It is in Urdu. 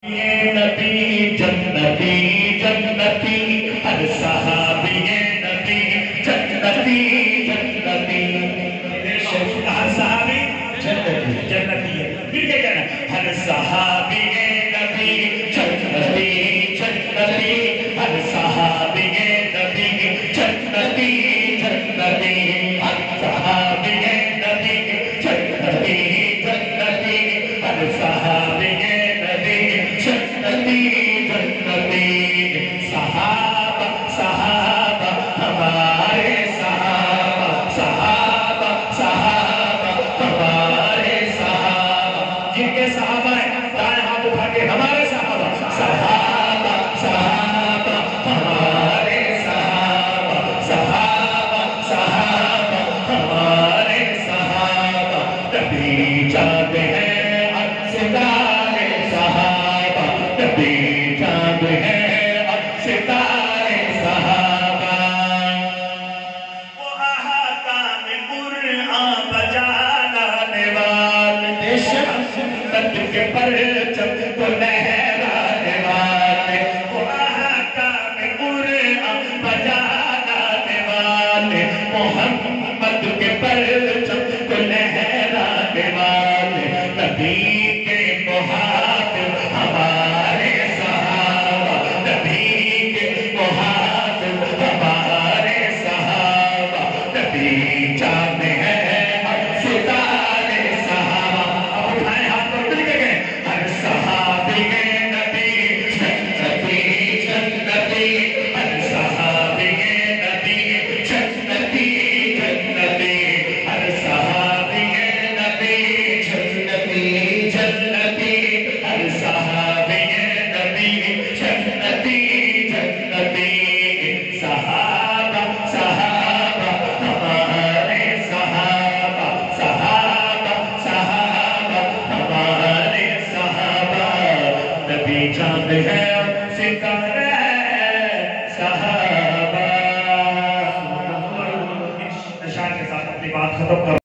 نبی جنتی جنتی ہر صحابی نبی جنتی جنتی ہر صحابی جنتی جنتی ہے پھر کیا کہنا ہر صحابی نبی جنتی جنتی ہر صحابی نبی جنتی جنتی ہر صحابی نبی جنتی جنتی ہر صحابی جنتی جنتی صحابہ صحابہ ہمارے صحابہ صحابہ صحابہ ہمارے صحابہ جن کے صحابہ ہیں دائیں ہاتھ اٹھا کے ہمارے صحابہ صحابہ صحابہ ہمارے صحابہ صحابہ صحابہ ہمارے صحابہ نبی چاند ہے ستارے صحابہ نبی چاند ہے ستارے صحابہ وہ احکام قرآن بجانے والے سنت کے پرچم کو لہرانے والے وہ احکام قرآن بجانے والے محمد کے پرچم کو لہرانے والے نبی کے محافظ ہمارے صحابہ نبی کے محافظ ہمارے صحابہ نبی چاند ہے ستارے صحابہ اب اٹھائیں ہاتھ پر دل کے گئے ہر صحابی نبی جنتی جنتی ہر صحابی نبی جنتی جنتی ہر صحابی نبی جنتی جنتی ہر صحابی نبی جنتی جنتی صحابہ صحابہ ہمارے صحابہ صحابہ صحابہ ہمارے صحابہ نبی چاند ہے